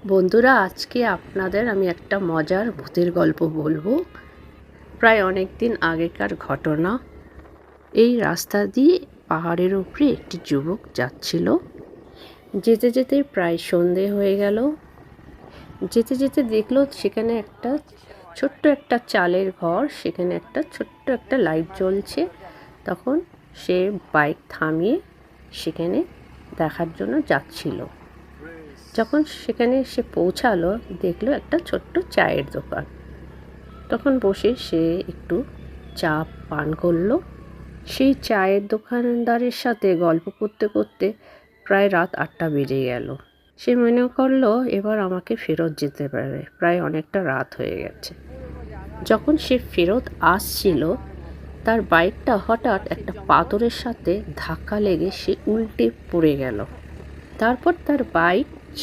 বন্ধুরা, আজকে আপনাদের আমি একটা মজার ভূতের গল্প বলবো। প্রায় অনেক দিন আগেকার ঘটনা। এই রাস্তা দিয়ে পাহাড়ের উপরে একটি যুবক যাচ্ছিল। যেতে যেতে প্রায় সন্ধে হয়ে গেল। যেতে যেতে দেখলো সেখানে একটা ছোট্ট একটা চালের ঘর, সেখানে একটা ছোট্ট একটা লাইট জ্বলছে। তখন সে বাইক থামিয়ে সেখানে দেখার জন্য যাচ্ছিল। যখন সেখানে সে পৌঁছালো, দেখলো একটা ছোট্ট চায়ের দোকান। তখন বসে সে একটু চা পান করলো। সেই চায়ের দোকানদারের সাথে গল্প করতে করতে প্রায় রাত 8টা বেজে গেল। সে মনে করলো এবার আমাকে ফেরত যেতে পারে, প্রায় অনেকটা রাত হয়ে গেছে। যখন সে ফেরত আসছিল, তার বাইকটা হঠাৎ একটা পাথরের সাথে ধাক্কা লেগে সে উল্টে পড়ে গেল। তারপর তার বাইক